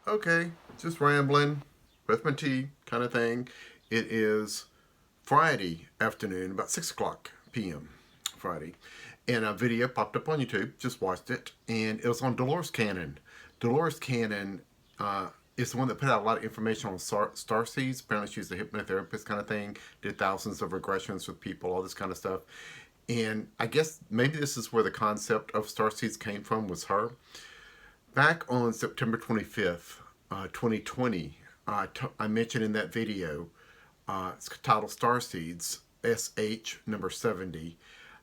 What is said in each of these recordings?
Okay, just rambling with my tea kind of thing. It is Friday afternoon, about 6 o'clock p.m. Friday. And a video popped up on YouTube, just watched it, and it was on Dolores Cannon. Dolores Cannon is the one that put out a lot of information on Starseeds. Apparently, she's a hypnotherapist kind of thing, did thousands of regressions with people, all this kind of stuff. And I guess maybe this is where the concept of Starseeds came from, was her. Back on September 25th, 2020, I mentioned in that video, it's titled Starseeds, SH number 70,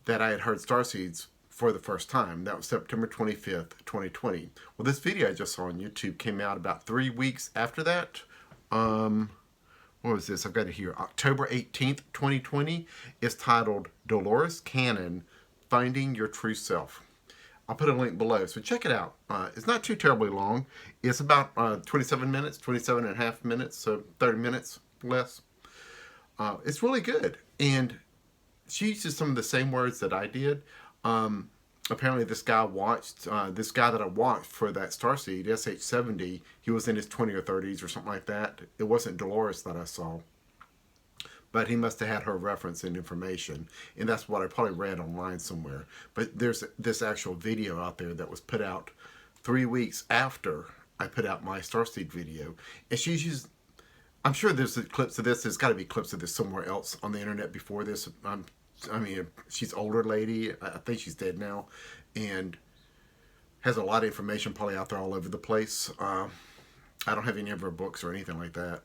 that I had heard Starseeds for the first time. That was September 25th, 2020. Well, this video I just saw on YouTube came out about 3 weeks after that. What was this? I've got it here. October 18th, 2020. It's titled Dolores Cannon, Finding Your True Self. I'll put a link below, so check it out. It's not too terribly long. It's about 27 minutes, 27 and a half minutes, so 30 minutes less. It's really good. And she uses some of the same words that I did. Apparently this guy that I watched for that Starseed, SH70, he was in his 20s or 30s or something like that. It wasn't Dolores that I saw, but he must have had her reference and information, and that's what I probably read online somewhere. But there's this actual video out there that was put out 3 weeks after I put out my Starseed video, and she's used. I'm sure there's clips of this. There's got to be clips of this somewhere else on the internet before this. I mean, she's an older lady. I think she's dead now, and has a lot of information probably out there all over the place. I don't have any of her books or anything like that.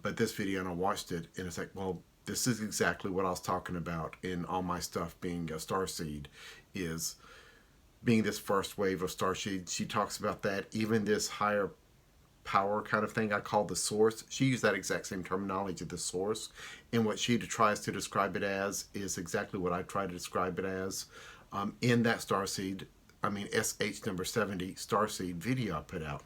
But this video, and I watched it, and it's like, well, this is exactly what I was talking about in all my stuff being a Starseed, is being this first wave of Starseed. She talks about that. Even this higher power kind of thing I call the source. She used that exact same terminology, the source. And what she tries to describe it as is exactly what I try to describe it as in that Starseed, SH number 70 Starseed video I put out.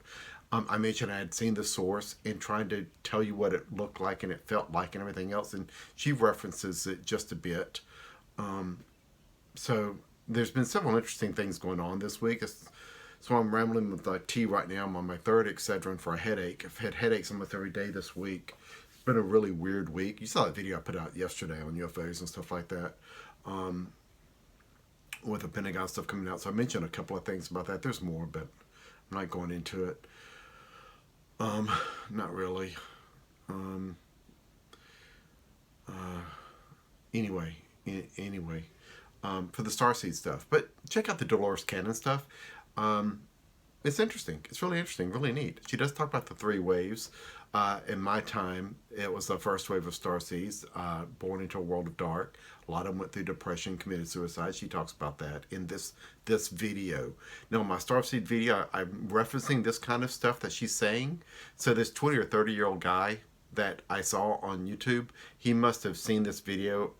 I mentioned I had seen the source and trying to tell you what it looked like and it felt like and everything else, and she references it just a bit. So there's been several interesting things going on this week. So I'm rambling with tea right now. I'm on my third Excedrin for a headache. I've had headaches almost every day this week. It's been a really weird week. You saw that video I put out yesterday on UFOs and stuff like that. With the Pentagon stuff coming out. So I mentioned a couple of things about that. There's more, but I'm not going into it. Not really. Anyway, for the Starseed stuff. But check out the Dolores Cannon stuff. It's interesting. It's really interesting, really neat. She does talk about the three waves. In my time, it was the first wave of Starseeds, born into a world of dark. A lot of them went through depression, committed suicide. She talks about that in this video. Now, in my Starseed video, I'm referencing this kind of stuff that she's saying. So this 20 or 30-year-old guy that I saw on YouTube, he must have seen this video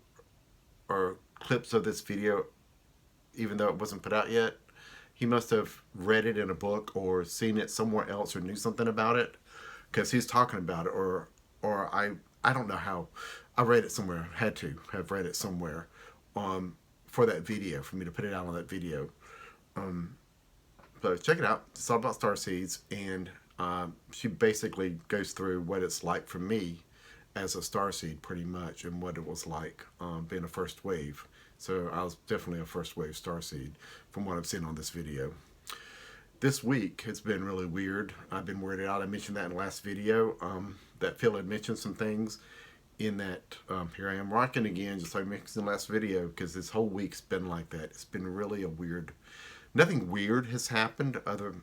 or clips of this video, even though it wasn't put out yet. He must have read it in a book or seen it somewhere else or knew something about it, because he's talking about it, or I don't know how. I read it somewhere. Had to have read it somewhere for that video, for me to put it out on that video. But check it out. It's all about Starseeds, and she basically goes through what it's like for me as a Starseed, pretty much, and what it was like being a first wave. So I was definitely a first wave Starseed from what I've seen on this video. This week has been really weird. I've been weirded out. I mentioned that in the last video, that Phil had mentioned some things in that. Here I am rocking again, just like I mentioned in the last video, because this whole week's been like that. It's been really a weird, nothing weird has happened other.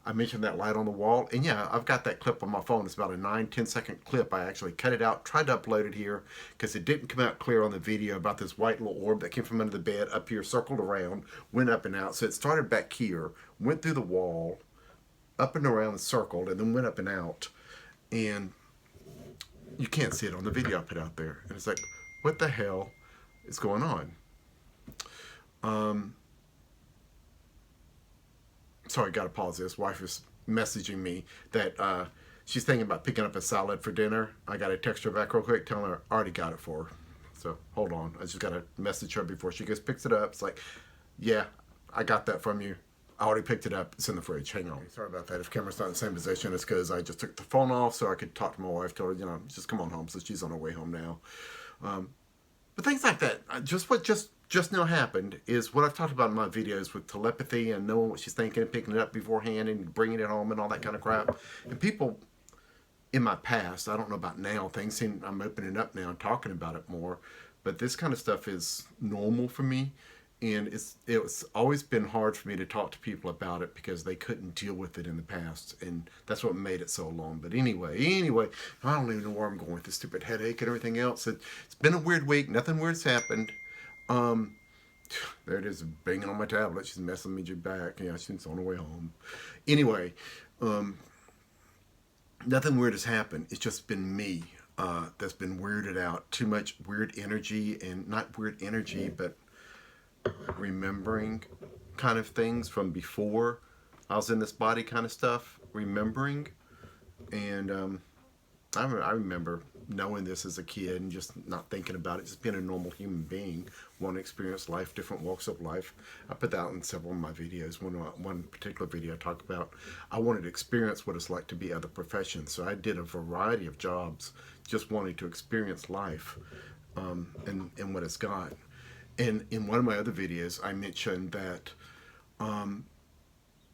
I mentioned that light on the wall, and yeah, I've got that clip on my phone. It's about a 9-10 second clip. I actually cut it out, tried to upload it here because it didn't come out clear on the video about this white little orb that came from under the bed up here, circled around, went up and out. So it started back here, went through the wall, up and around and circled, and then went up and out. And you can't see it on the video I put out there. And it's like, what the hell is going on? Sorry, gotta pause this. Wife is messaging me that she's thinking about picking up a salad for dinner. I gotta text her back real quick, telling her I already got it for her. So hold on, I just gotta message her before she goes picks it up. It's like, yeah, I got that from you. I already picked it up. It's in the fridge. Hang on. Sorry about that. If the camera's not in the same position, it's because I just took the phone off so I could talk to my wife. Told her, you know, just come on home. So she's on her way home now. But things like that, just what just now happened is what I've talked about in my videos with telepathy and knowing what she's thinking and picking it up beforehand and bringing it home and all that kind of crap. And people in my past, I don't know about now, things seem, I'm opening up now and talking about it more, but this kind of stuff is normal for me. And it's always been hard for me to talk to people about it because they couldn't deal with it in the past, and that's what made it so long. But anyway, I don't even know where I'm going with this stupid headache and everything else. It's been a weird week. Nothing weird's happened. Um, there it is, banging on my tablet. She's messing me back. Yeah, she's on her way home. Anyway, um, nothing weird has happened. It's just been me that's been weirded out. Too much weird energy, and not weird energy, but remembering kind of things from before I was in this body kind of stuff, remembering. And I remember knowing this as a kid and just not thinking about it, just being a normal human being, want to experience life, different walks of life. I put that out in several of my videos. One particular video I talked about, I wanted to experience what it's like to be other professions. So I did a variety of jobs, just wanting to experience life and what it's got. And in one of my other videos, I mentioned that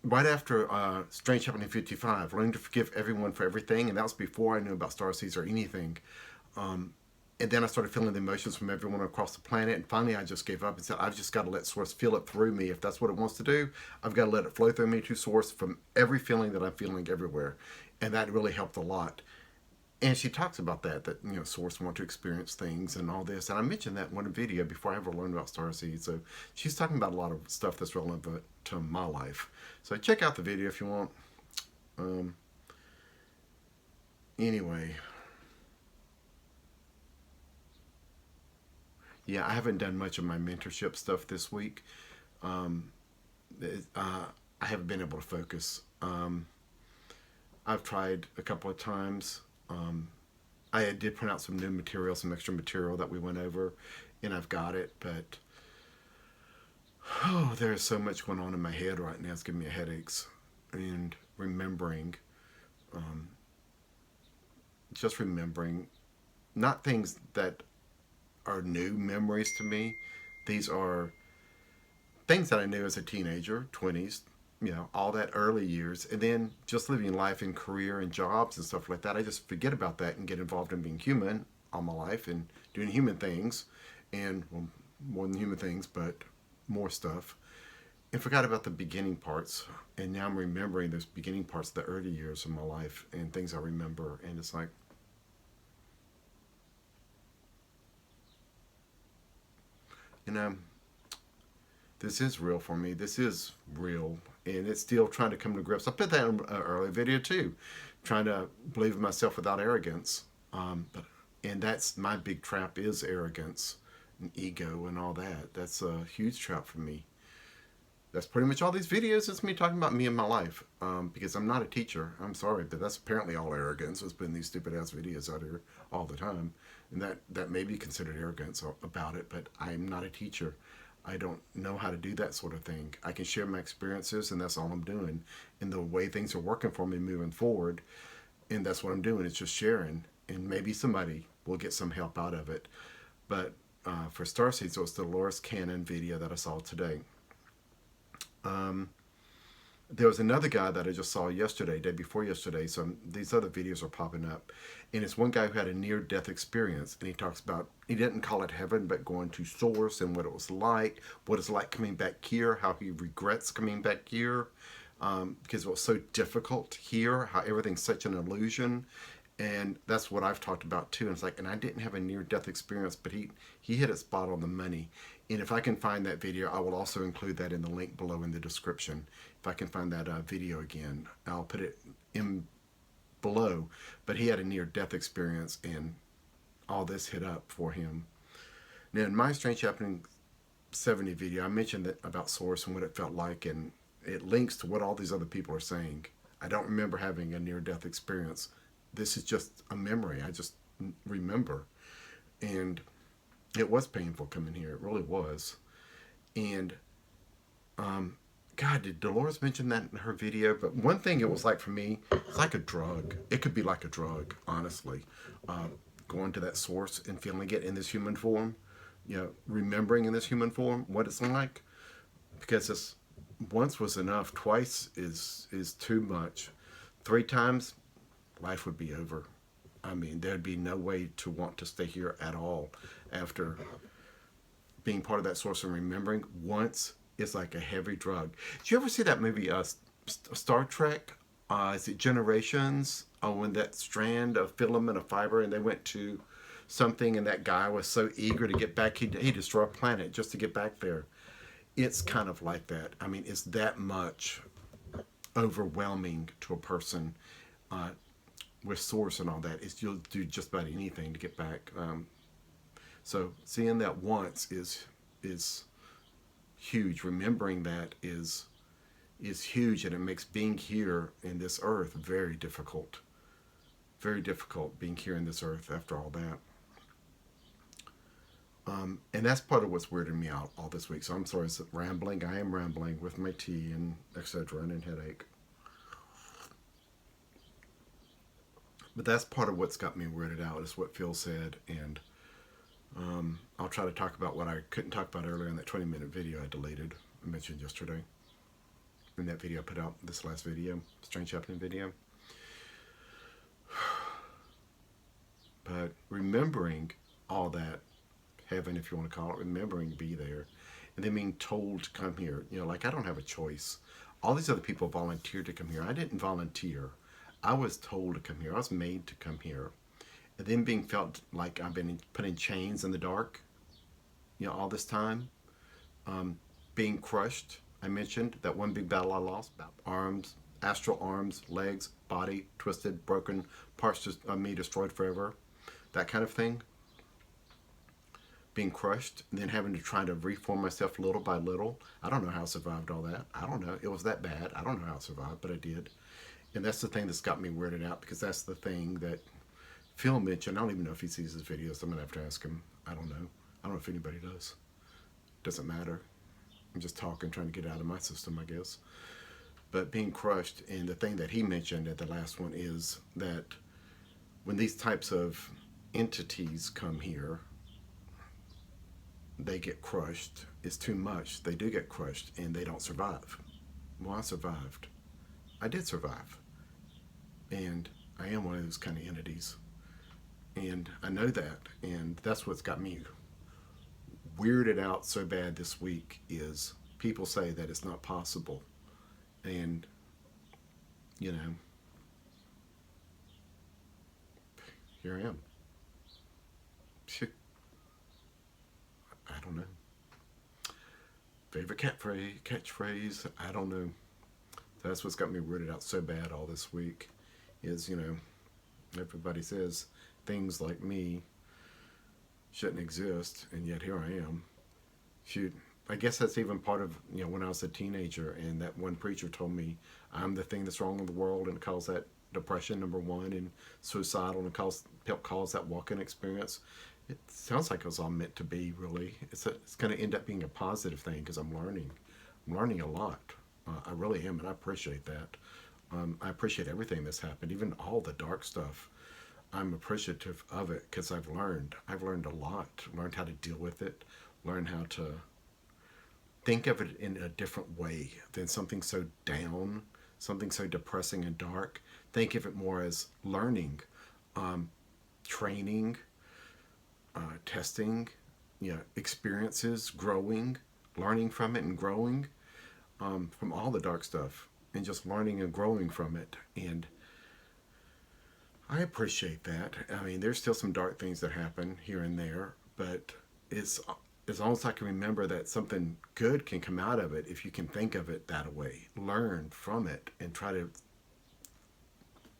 right after Strange Happening 55, learning to forgive everyone for everything, and that was before I knew about starseeds or anything. And then I started feeling the emotions from everyone across the planet, and finally I just gave up and said, I've just got to let Source feel it through me. If that's what it wants to do, I've got to let it flow through me to Source from every feeling that I'm feeling everywhere. And that really helped a lot. And she talks about that you know, Source want to experience things and all this. And I mentioned that in one video before I ever learned about starseeds. So she's talking about a lot of stuff that's relevant to my life. So check out the video if you want. Anyway. Yeah, I haven't done much of my mentorship stuff this week. Um, I haven't been able to focus. I've tried a couple of times. I did print out some new material, some extra material that we went over, and I've got it, but oh, there's so much going on in my head right now. It's giving me headaches. And remembering, just remembering, not things that are new memories to me. These are things that I knew as a teenager, 20s, you know, all that early years, and then just living life and career and jobs and stuff like that. I just forget about that and get involved in being human all my life and doing human things, and well, more than human things, but more stuff, and forgot about the beginning parts. And now I'm remembering those beginning parts of the early years of my life and things I remember, and it's like, you know, this is real for me. This is real, and it's still trying to come to grips. I put that in an earlier video too, trying to believe in myself without arrogance. And that's my big trap, is arrogance and ego and all that. That's a huge trap for me. That's pretty much all these videos. It's me talking about me and my life, because I'm not a teacher. I'm sorry, but that's apparently all arrogance. It's been these stupid ass videos out here all the time, and that may be considered arrogance about it. But I'm not a teacher. I don't know how to do that sort of thing. I can share my experiences, and that's all I'm doing. And the way things are working for me moving forward, and that's what I'm doing. It's just sharing, and maybe somebody will get some help out of it. But for Starseed, so it's the Dolores Cannon video that I saw today. There was another guy that I just saw yesterday, day before yesterday. So these other videos are popping up, and it's one guy who had a near-death experience, and he talks about, he didn't call it heaven, but going to Source and what it was like, what it's like coming back here, how he regrets coming back here, because it was so difficult here, how everything's such an illusion. And that's what I've talked about too. And it's like, and I didn't have a near-death experience, but he hit it spot on the money. And if I can find that video, I will also include that in the link below in the description. If I can find that video again, I'll put it in below. But he had a near-death experience, and all this hit up for him. Now, in my Strange Happening 70 video, I mentioned that about Source and what it felt like, and it links to what all these other people are saying. I don't remember having a near-death experience. This is just a memory. I just remember. And it was painful coming here. It really was. And God, did Dolores mention that in her video? But one thing it was like for me, it's like a drug. It could be like a drug, honestly. Going to that source and feeling it in this human form, remembering in this human form what it's like. Because it's once was enough, twice is too much. Three times, life would be over. I mean, there'd be no way to want to stay here at all after being part of that source and remembering once is like a heavy drug. Did you ever see that movie, Star Trek? Is it Generations? When that strand of filament of fiber and they went to something and that guy was so eager to get back, he destroyed a planet just to get back there. It's kind of like that. I mean, it's that much overwhelming to a person with source and all that. Is you'll do just about anything to get back. So seeing that once is huge. Remembering that is huge, and it makes being here in this earth very difficult. Very difficult being here in this earth after all that. And that's part of what's weirding me out all this week. So I'm sorry, it's rambling. I am rambling with my tea and etc. and headache. But that's part of what's got me weirded out, is what Phil said. And I'll try to talk about what I couldn't talk about earlier in that 20-minute video I deleted. I mentioned yesterday. In that video I put out, this last video, Strange Happening video. But remembering all that, heaven if you want to call it, remembering to be there, and then being told to come here. Like I don't have a choice. All these other people volunteered to come here. I didn't volunteer. I was told to come here. I was made to come here. And then being felt like I've been put in chains in the dark, all this time. Being crushed. I mentioned that one big battle I lost. Arms, astral arms, legs, body, twisted, broken, parts of me destroyed forever. That kind of thing. Being crushed, and then having to try to reform myself little by little. I don't know how I survived all that. I don't know. It was that bad. I don't know how I survived, but I did. And that's the thing that's got me weirded out, because that's the thing that Phil mentioned. I don't even know if he sees his videos. I'm going to have to ask him. I don't know. I don't know if anybody does. Doesn't matter. I'm just talking, trying to get it out of my system, I guess. But being crushed, and the thing that he mentioned at the last one is that when these types of entities come here, they get crushed. It's too much. They do get crushed, and they don't survive. Well, I survived. I did survive. And I am one of those kind of entities. And I know that, and that's what's got me weirded out so bad this week, is people say that it's not possible. And, here I am. I don't know. Favorite catchphrase, I don't know. That's what's got me weirded out so bad all this week, is, everybody says things like me shouldn't exist, and yet here I am. Shoot, I guess that's even part of, when I was a teenager, and that one preacher told me I'm the thing that's wrong in the world, and it calls that depression, number one, and suicidal, and calls that walk-in experience. It sounds like it was all meant to be, really. It's going to end up being a positive thing, because I'm learning. I'm learning a lot. I really am, and I appreciate that. I appreciate everything that's happened, even all the dark stuff. I'm appreciative of it, because I've learned. I've learned a lot. Learned how to deal with it. Learned how to think of it in a different way than something so down, something so depressing and dark. Think of it more as learning, training, testing, experiences, growing, learning from it and growing from all the dark stuff, and just learning and growing from it. And I appreciate that. I mean, there's still some dark things that happen here and there, but it's as long as I can remember that something good can come out of it if you can think of it that way. Learn from it and try to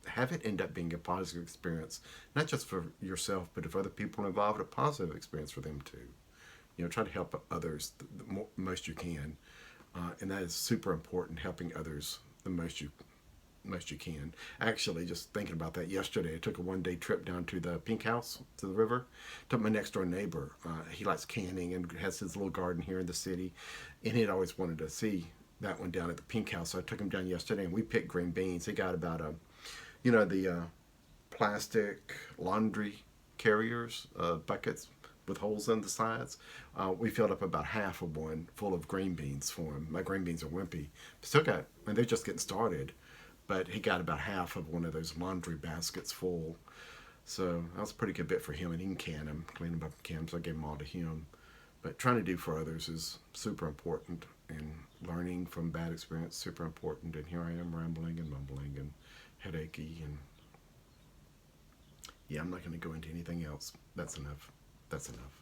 have it end up being a positive experience, not just for yourself, but if other people are involved, a positive experience for them too. Try to help others the most you can, and that is super important. Helping others the most you can. Actually, just thinking about that yesterday, I took a one-day trip down to the Pink House, to the river. Took my next door neighbor. He likes canning and has his little garden here in the city, and he'd always wanted to see that one down at the Pink House. So I took him down yesterday, and we picked green beans. He got about the plastic laundry carriers, buckets with holes in the sides. We filled up about half of one full of green beans for him. My green beans are wimpy. Still got, and they're just getting started. But he got about half of one of those laundry baskets full. So that was a pretty good bit for him, and he can can them, clean them up in cans. So I gave them all to him. But trying to do for others is super important, and learning from bad experience super important. And here I am rambling and mumbling and headachy, and yeah, I'm not going to go into anything else. That's enough. That's enough.